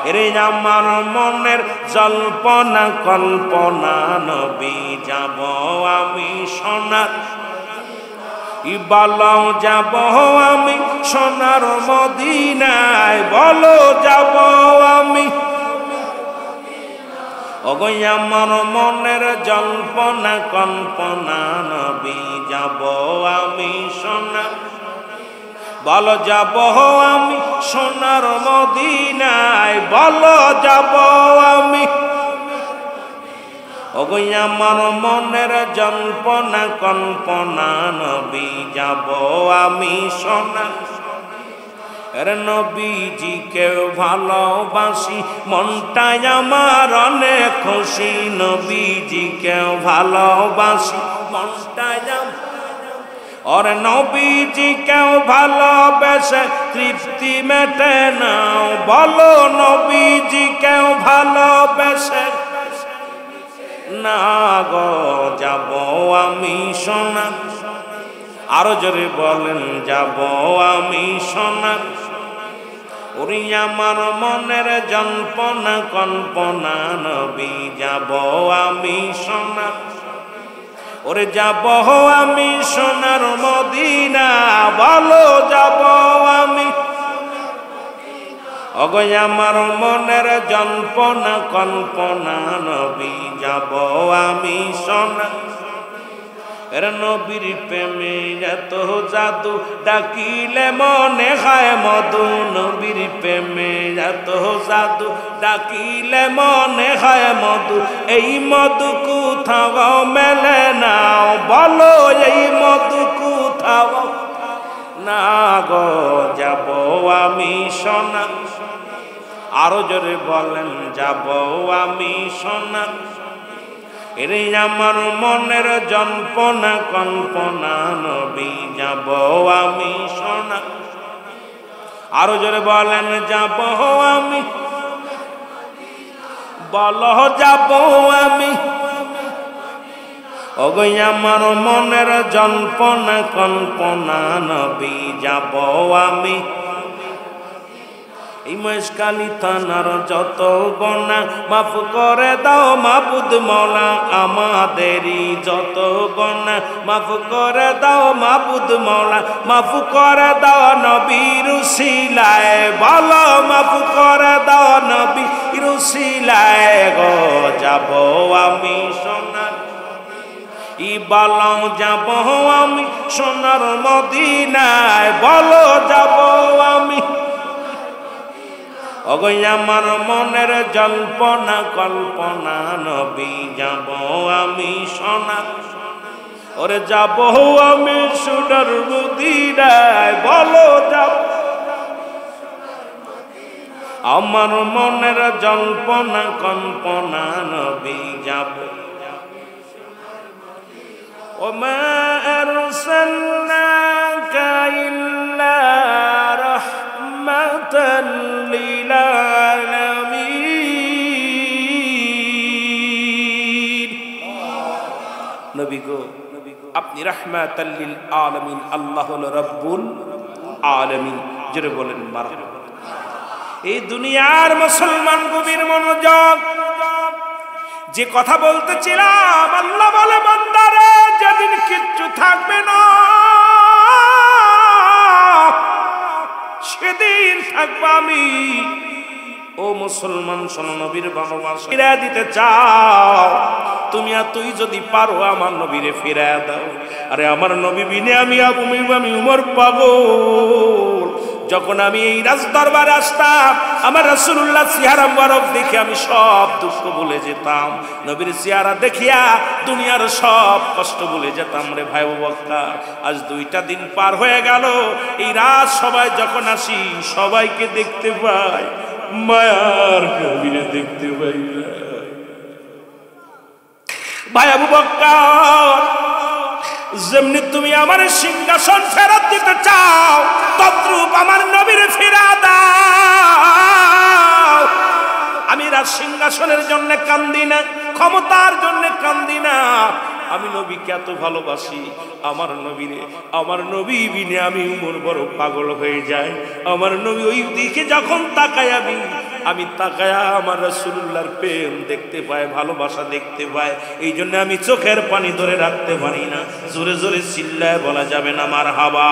এরে আমার মনের জল্পনা কল্পনা নবী যাব আমি সোনার, বলো যাব আমি সোনার মদিনায়, বলো যাব আমি। ওগো আমার মনের জল্পনা কল্পনা নবী যাব আমি সোনার, বলো যাব আমি সোনার মদিনায়, বলো যাব আমি। ওগো আমার মনের জল্পনা কল্পনা নবী যাব আমি সোনার। এর নবীজিকে ভালোবাসি মনটাই আমার অনেক খুশি, নবীজিকে ভালোবাসি মনটাই और নবীজি কেউ ভালোবেসে তৃপ্তি মেটে না, বলো নবীজি কেউ ভালোবেসে না গো যাব আমি সোনা। আরো জোরে বলেন যাব আমি সোনা। ওরে আমার মনের জল্পনা কল্পনা নবী যাব আমি সোনা। ওরে যাব আমি সোনার মদিনা, বলো যাব আমি। ওগো আমার মনের জল্পনা কল্পনা নবী যাব আমি সোনা। এর নবীর প্রেমে এত জাদু ডাকিলে মনে হয় মধু, নবীর প্রেমে এত জাদু ডাকিলে মনে হয় মধু। এই মধু কোথাও মেলে না, বলো এই মধু কোথাও না গো যাব আমি সোনা। আরো জোরে বলেন যাব আমি সোনা। এরে আমার মনের জল্পনা কল্পনা নবী যাব আমি সোনা। আরো জোরে বলেন যাব আমি, বলো যাব আমি। ওগো আমার মনের জল্পনা কল্পনা নবী যাব আমি। এই মহেশখালী থানার যত গুনাহ মাফ করে দাও মাবুদ মওলা, আমাদেরই যত গুনাহ মাফ করে দাও মাবুদ মওলা। মাফ করে দাও নবীর উসিলায়, বলো মাফ করে দাও নবীর উসিলায় গো যাব আমি সোনার, ই বলো যাব আমি সোনার মদিনায়, বলো যাব আমি। ওগো আমার মনের জল্পনা কল্পনা নবী যাব আমি সোনা। ওরে যাব আমি সোনার মদিনায়, বলো যাব। আমার মনের জল্পনা কল্পনা নবী যাব। ওমা আরসালনাকা ইল্লা রাহমাতাল লিল আলামিন। নবী গো আপনি রাহমাতাল লিল আলামিন, আল্লাহ হলো রব্বুল আলামিন। জোরে বলেন মারহাবা। এই দুনিয়ার মুসলমান গভীর মনোযোগ, যে কথা বলতেছিলাম আল্লাহ বলে বান্দারে যেদিন কিচ্ছু থাকবে না সেদিন থাকবো আমি। ও মুসলমান শোনো, নবীর ভালোবাসা ফিরিয়ে দিতে চাও তুমি, আর তুই যদি পারো আমার নবীরে ফিরিয়ে দাও। আরে আমার নবী বিনে আমি উমর পাগল। যখন আমি এই রাজ দরবারে আসতাম আমার রাসূলুল্লাহ চেহারা মুবারক দেখে আমি সব দুঃখ ভুলে যেতাম, নবীর চেহারা দেখিয়া দুনিয়ার সব কষ্ট ভুলে যেতাম রে ভাই আবু বকর। আজ 2টা দিন পার হয়ে গেল, এই রাত সবাই যখন আসি সবাইকে দেখতে পাই, মায়ার নবীরে দেখতে পাই না। ভাই আবু বকর, যেমনি তুমি আমার সিংহাসন ফেরত দিতে চাও তদ্রূপ আমার নবীর ফিরা দাও। আমি রাজ সিংহাসনের জন্য কান্দি না, ক্ষমতার জন্য কান্দি না, আমি নবীকে এত ভালোবাসি। আমার নবীরে, আমার নবী বিনে আমি উমর বড় পাগল হয়ে যাই। আমার নবী ওই দিকে যখন তাকাই আমি তাকায়া আমার রাসূলুল্লাহর প্রেম দেখতে পাই, ভালোবাসা দেখতে পাই। এই জন্য আমি চোখের পানি ধরে রাখতে পারি না। জোরে জোরে চিল্লায় বলা যাবে না মারহাবা।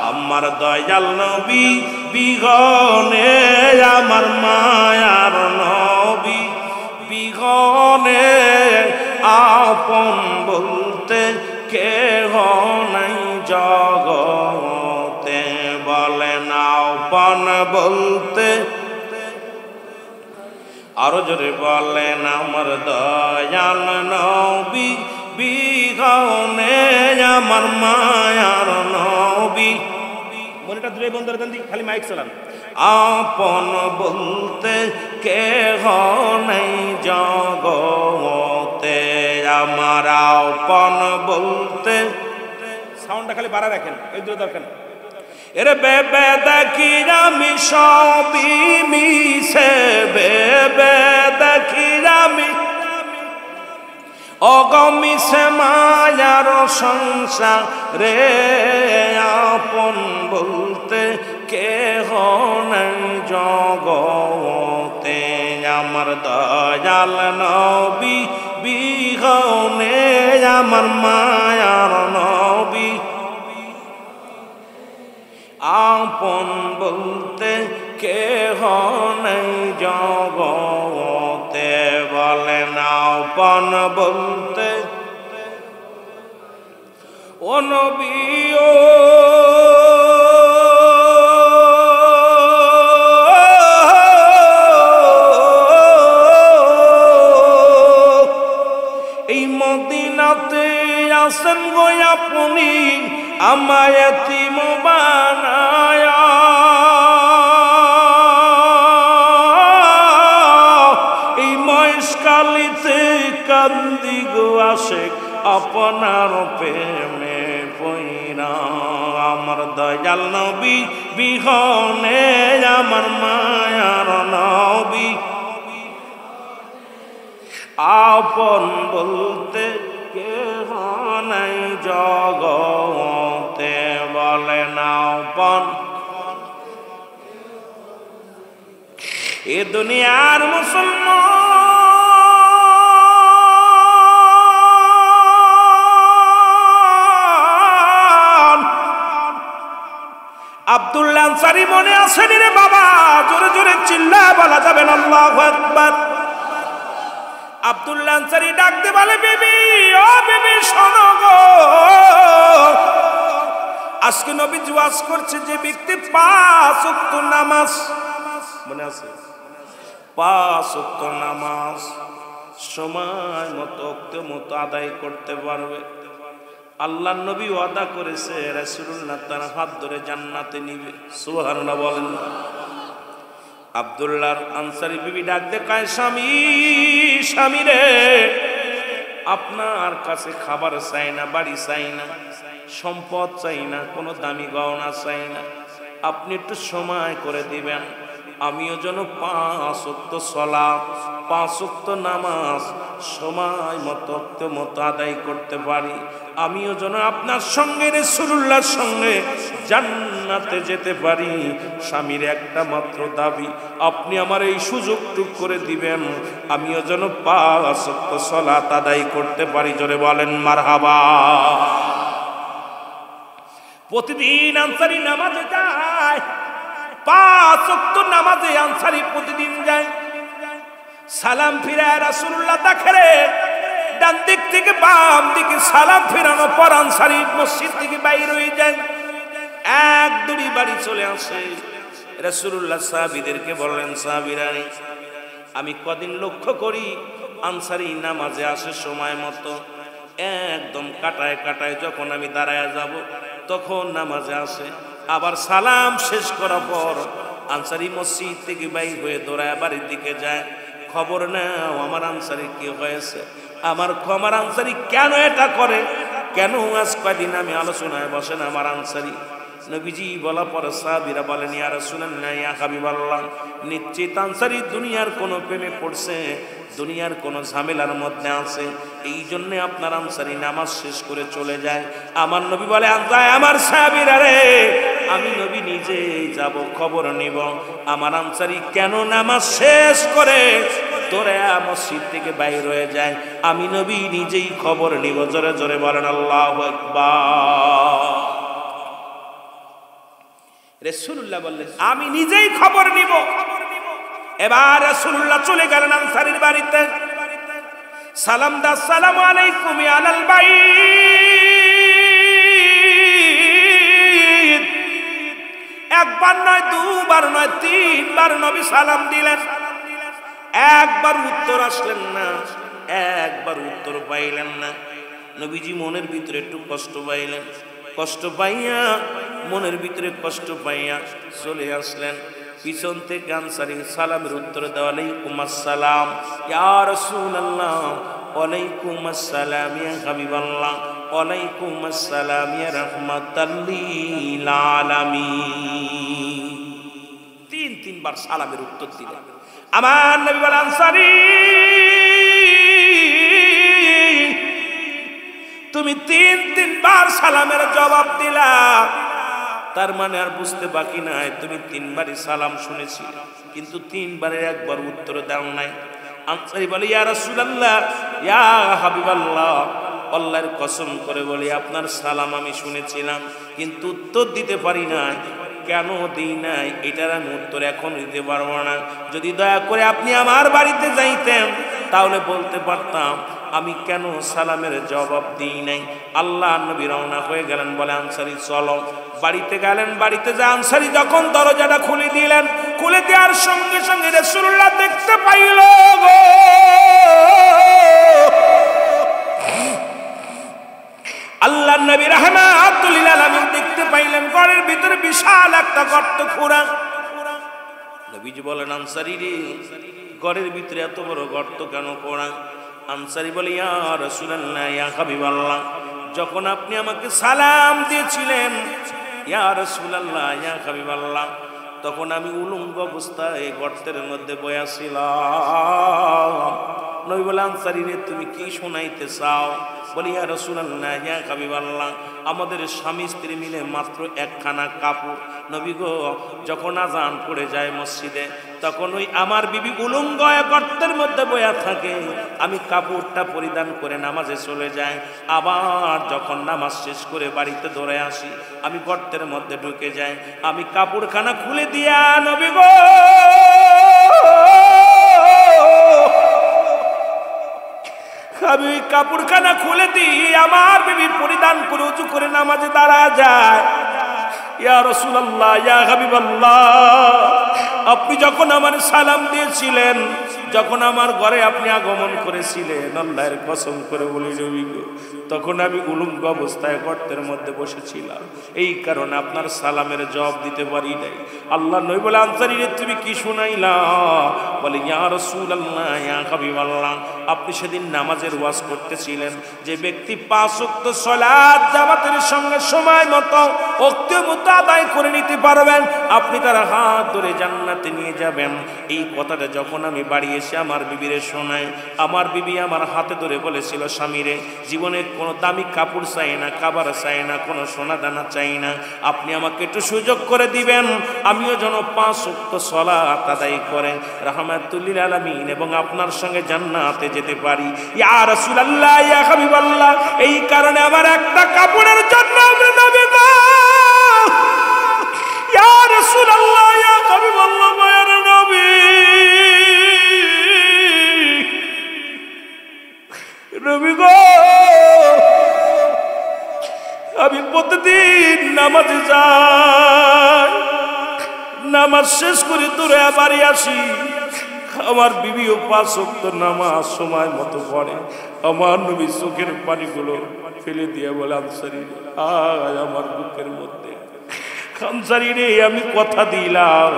আমার দয়াল নবী বিগনে, আমার মায়ার নবী বিগনে, আপন বলতে কেহ নাই জগতে, বলেন আপন বলতে, আরো জোরে বলেন আমার দয়াল নবী বিগনে, আমার মায়ার নবী। মনেটা দূরে বন্ধ করে দেন, খালি মাইক চালান। আপন বলতে কেহ নাই জগতে, আমার আপন বলতে, সাউন্ডটা খালি বাড়া রাখেন, এই দূরে দরকার। এরে বেবে দেখি আমি সবই মিশে, বেবে দেখি আমি অগমিছে মায়ার সংসার রে, আপন বলতে কেহ নাই জগতে, আমার দয়াল নবী বিগনে, আমার মায়ার নবী। আপন বলতে কেহ নাই জগতে, বলেন আপন বলতে, ও নবী ও এই মদিনাতে আসেন গো আপনি, আমায় এতিম বানায়া, এই মহেশখালীতে কান্দি গো আশেক আপনার প্রেমে পইরা, আমার দয়াল নবী বিহনে, আমার মায়ার নবী। আপন বলতে কেহ নাই জগতে, বলেন আপন। এ দুনিয়ার মুসলমান আব্দুল্লাহ আনসারী মনে আসেনি রে বাবা? জোরে জোরে চিল্লা বলা যাবেন আল্লাহু আকবার। আব্দুল্লাহ আনসারী ডাকতে বলে, বিবি ও বিবি শোনো গো, আজকে নবী ওয়াজ করছে যে ব্যক্তি 5 ওয়াক্ত নামাজ, মনে আছে 5 ওয়াক্ত নামাজ সময় মতো ওয়াক্ত মতো আদায় করতে পারবে, আল্লাহর নবী ওয়াদা করেছে রাসূলুল্লাহ তার হাত ধরে জান্নাতে নিবে। সুবহানাল্লাহ বলেন। আব্দুল্লাহ আনসারী বিবি ডাক দে কয়, স্বামী স্বামী রে, আপনার কাছে খাবার চাই না, বাড়ি চাই না, সম্পদ চাই না, কোনো দামি গহনা চাই না, আপনি একটু সময় করে দিবেন, আমিও যেন 5 ওয়াক্ত সালাত 5 ওয়াক্ত নামাজ সময় মতো আদায় করতে পারি, আমিও যেন আপনার সঙ্গে রাসূলুল্লাহর সঙ্গে জান্নাতে যেতে পারি। স্বামীর একটা মাত্র দাবি, আপনি আমার এই সুযোগটুক করে দিবেন, আমিও যেন 5 ওয়াক্ত সালাত আদায় করতে পারি। জোরে বলেন মারহাবা। প্রতিদিন আনসারী নামাজে যায়, 5 ওয়াক্ত নামাজে আনসারী প্রতিদিন যায়। সালাম ফিরায় রাসূলুল্লাহ দেখে, ডান দিক থেকে বাম দিকে সালাম ফিরানো পর আনসারী মসজিদ থেকে বাইরে হয়ে যায়। এক দড়ি বাড়ি চলে আসে। রাসূলুল্লাহ সাহাবীদেরকে বললেন, সাহাবীরা আমি কদিন লক্ষ্য করি আনসারী নামাজে আসে সময় মতো, একদম কাটায় কাটায় যখন আমি দাঁড়ায় যাব তখন নামাজে আসে, আবার সালাম শেষ করার পর আনসারী মসজিদ থেকে বাইর হয়ে দৌড়ায় বাড়ির দিকে যায়। খবর নাও আমার আনসারী কি হয়েছে, আমার আনসারী কেন এটা করে, কেন আজ কয়দিন আমি আলোচনায় বসেন আমার আনসারী। নবীজি বলা পরে সাহাবীরা বলেন, ইয়া রাসূলুল্লাহ, ইয়া হাবিবাল্লাহ, নিশ্চিত আনসারী দুনিয়ার কোনো প্রেমে পড়ছে, দুনিয়ার কোনো ঝামেলার মধ্যে আছে, এই জন্যে আপনার আনসারী নামাজ শেষ করে চলে যায়। আমার নবী বলে, আমার সাহাবীরা রে, আমি নবী নিজে যাব খবর নিব আমার আনসারী কেন নামাজ শেষ করে দৌড়ায়া মসজিদ থেকে বাইর হয়ে যায়, আমি নবী নিজেই খবর নিব। জোরে জোরে বলেন আল্লাহু আকবার। রাসূলুল্লাহ বললেন, আমি নিজেই খবর নিব। এবার রাসূলুল্লাহ চলে গেলেন আনসারীর বাড়িতে, সালাম দা, আসসালামু আলাইকুম ইয়া আলাল বাইত। একবার নয়, দুবার নয়, তিনবার নবী সালাম দিলেন, একবার উত্তর আসলেন না, একবার উত্তর পাইলেন না। নবীজি মনের ভিতরে একটু কষ্ট পাইলেন, কষ্ট পাইয়া মনের ভিতরে কষ্ট পাইয়া চলে আসলেন। পিছন থেকে আনসারী সালামের উত্তর দেওয়া, আলাইকুম আসসালাম ইয়া রাসূলুল্লাহ, ওয়ালাইকুম আসসালাম ইয়া হাবিবাল্লাহ, ওয়ালাইকুম আসসালাম ইয়া রাহমাতাল লিল আলামিন। তিনবার সালামের উত্তর দিলেন। আমার নবী বলেন, আনসারী তুমি তিনবার সালামের জবাব দিলা, তার মানে আর বুঝতে বাকি নাই তুমি তিনবারই সালাম শুনেছি, কিন্তু তিনবারের একবার উত্তর দাও নাই। আনসারী বলে, ইয়া রাসূলুল্লাহ, ইয়া হাবিবাল্লাহ, আল্লাহর কসম করে বলি আপনার সালাম আমি শুনেছিলাম, কিন্তু উত্তর দিতে পারি নাই। কেন দিই নাই এটার আমি উত্তর এখন দিতে পারবো না। যদি দয়া করে আপনি আমার বাড়িতে যাইতেন তাহলে বলতে পারতাম আমি কেন সালামের জবাব দিই নাই। আল্লাহ নবী রওনা হয়ে গেলেন, বলে আনসারী চলো। বাড়িতে গেলেন, বাড়িতে যা আনসারী যখন দরজাটা খুলে দিলেন, খুলে দেওয়ার সঙ্গে সঙ্গে রাসূলুল্লাহ দেখতে পাইল গো, আল্লাহ নবী রাহমাতুল লিল আলামিন দেখতে পাইলেন ঘরের ভিতরে বিশাল একটা গর্ত খোঁড়া। নবীজি বলেন, আনসারী রে, ঘরের ভিতরে এত বড় গর্ত কেন খোঁড়া? আনসারী বলে, ইয়া রাসূলুল্লাহ, ইয়া হাবিবাল্লাহ, যখন আপনি আমাকে সালাম দিয়েছিলেন ইয়া রাসূলুল্লাহ, ইয়া হাবিবাল্লাহ, তখন আমি উলঙ্গ অবস্থায় গর্তের মধ্যে বসে ছিলাম। নবী বলে, আনসারী রে তুমি কি শোনাইতে চাও? বলি, ইয়া রাসূলুল্লাহ, ইয়া হাবিবাল্লাহ, আমাদের স্বামী স্ত্রী মিলে মাত্র একখানা কাপড়। নবী গো, যখন আজান পড়ে যায় মসজিদে, তখন ওই আমার বিবি উলঙ্গ গর্তের মধ্যে বসে থাকে, আমি কাপড়টা পরিধান করে নামাজে চলে যাই, আবার যখন নামাজ শেষ করে বাড়িতে দৌড়ে আসি, আমি গর্তের মধ্যে ঢুকে যাই, আমি কাপড়খানা খুলে দিয়া নবী গো আমি ওই কাপড়খানা খুলে দিই, আমার বিবি পরিধান করে উঁচু করে নামাজে দাঁড়া যায়। ইয়া রাসূলুল্লাহ, ইয়া হাবিবাল্লাহ, আপনি যখন আমার সালাম দিয়েছিলেন, যখন আমার ঘরে আপনি আগমন করেছিলেন, আল্লাহর কসম করে বলি নবী গো, তখন আমি উলঙ্গ অবস্থায় গর্তের মধ্যে বসেছিলাম, এই কারণে আপনার সালামের জবাব দিতে পারি নাই। আল্লাহ নবী বলে, আনসারী রে তুমি কি শুনাইলা? বলে, ইয়া রাসূলুল্লাহ, ইয়া হাবিবাল্লাহ, আপনি সেদিন নামাজের ওয়াজ করতেছিলেন, যে ব্যক্তি 5 ওয়াক্ত সালাত জামাতের সঙ্গে সময় মতো ওয়াক্ত মতো আদায় করে নিতে পারবেন, আপনি তার হাত ধরে জান্নাতে নিয়ে যাবেন। এই কথাটা যখন আমি বাড়ি এসে আমার বিবিরে শোনাই, আমার বিবি আমার হাতে ধরে বলেছিল, স্বামী রে, জীবনে কোনো দামি কাপড় চাই না, খাবার চাই না, কোনো সোনা দানা চাই না, আপনি আমাকে একটু সুযোগ করে দিবেন, আমিও যেন 5 ওয়াক্ত সালাত আদায় করে রাহমাতুল লিল আলামিন এবং আপনার সঙ্গে জান্নাতে যেতে পারি। ইয়া রাসূলুল্লাহ, ইয়া হাবিবাল্লাহ, এই কারণে আমার একটা কাপড়ের জন্য আমরা নবী গো, ইয়া রাসূলুল্লাহ, ইয়া হাবিবাল্লাহ, মায়ের নবী, নবী গো, আমি প্রতিদিন নামাজে যাই, নামাজ শেষ করে দূরে বাড়ি আসি। আমার বিবিও 5 ওয়াক্ত নামাজ সময় মতো পড়ে। আমার নবী চোখের পানিগুলো ফেলে দিয়ে বলে, আনসারী আয় আমার বুকের মধ্যে, আনসারী রে আমি কথা দিলাম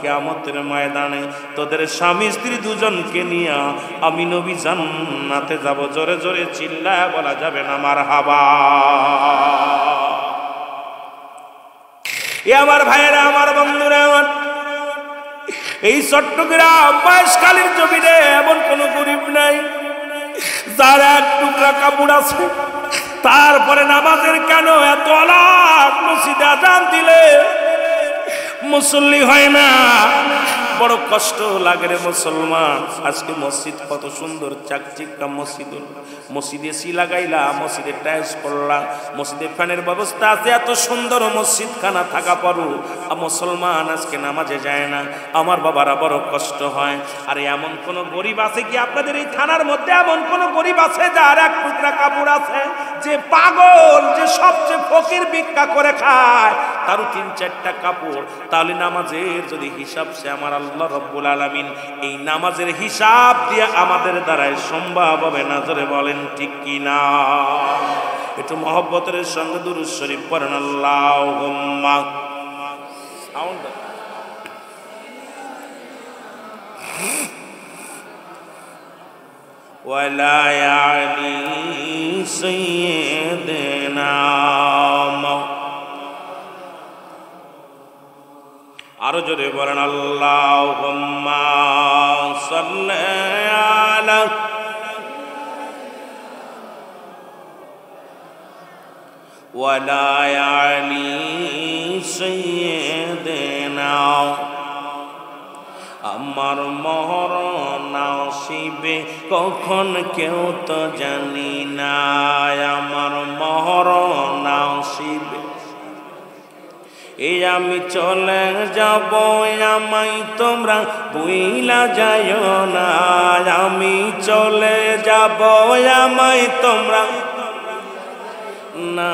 কিয়ামতের ময়দানে তোদের স্বামী স্ত্রী দুজনকে নিয়ে আমি নবী জান্নাতে যাব। জোরে জোরে চিল্লায় বলা যাবে না মারহাবা। এ আমার ভাইয়েরা, আমার বন্ধুরা, আমার এই চট্টগ্রাম মহেশখালীর জমিনে এমন কোন গরিব নাই যার এক টুকরা কাপড় আছে। তারপরে নামাজের কেন এত আলাপ, মসজিদে আজান দিলে মুসল্লি হয় না, বড় কষ্ট লাগে রে মুসলমান। আজকে মসজিদ কত সুন্দর চাকচিক্কা মসজিদ, মসজিদে এসি লাগাইলা, মসজিদে টাইলস করলা, মসজিদে ফ্যানের ব্যবস্থা আছে, এত সুন্দর মসজিদ খানা থাকা পরও মুসলমান আজকে নামাজে যায় না। আমার বাবারা বড় কষ্ট হয়। আরে এমন কোন গরিব আছে কি আপনাদের এই থানার মধ্যে? এমন কোন গরিব আছে যার এক টুকরা কাপড় আছে? যে পাগল, যে সবচেয়ে ফকির ভিক্ষা করে খায়, তারও 3-4টা কাপড়। তাহলে নামাজের যদি হিসাব সে আমার আল্লাহ রব্বুল আলামিন এই নামাজের হিসাব দিয়ে আমাদের দ্বারাই সম্ভব হবে না। জোরে বলেন ঠিক কি না? একটু মহব্বতের সঙ্গে দুরূদ শরীফ পড়েন। আল্লাহুম্মা সাউন্ড ওয়ালা ইয়ালি সাইয়্যিদিনা। আরো জোরে বলেন আল্লাহুম্মা সাল্লি আলা ওয়ালা আলি সাইয়্যিদিনা। আমার মরণ আসিবে কখন কেউ তো জানি না, আমার মরণ আসিবে এই আমি চলে যাব, আমায় তোমরা ভুইলা যাইও না, আমি চলে যাব, আমায় তোমরা না,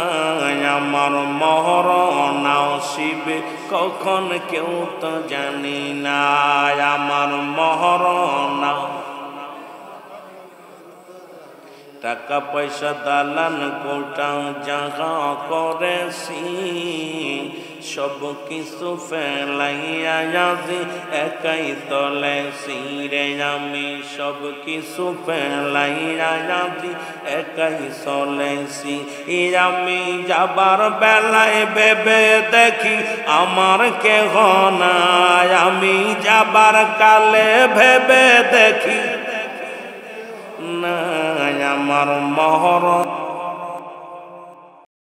আমার মরণ আসিবে কখন কেউ তো জানি না, আমার মরণ। টাকা পয়সা দালান কোটা যাহা করেছি সব কিছু ফেলাইয়া আজি একাই তলেছি রে, আমি সব কিছু ফেলাইয়া আজি একাই চলেছি। আমি যাবার বেলায় ভেবে দেখি আমার কেহ নাই, আমি যাবার কালে ভেবে দেখি না আমার মহরম।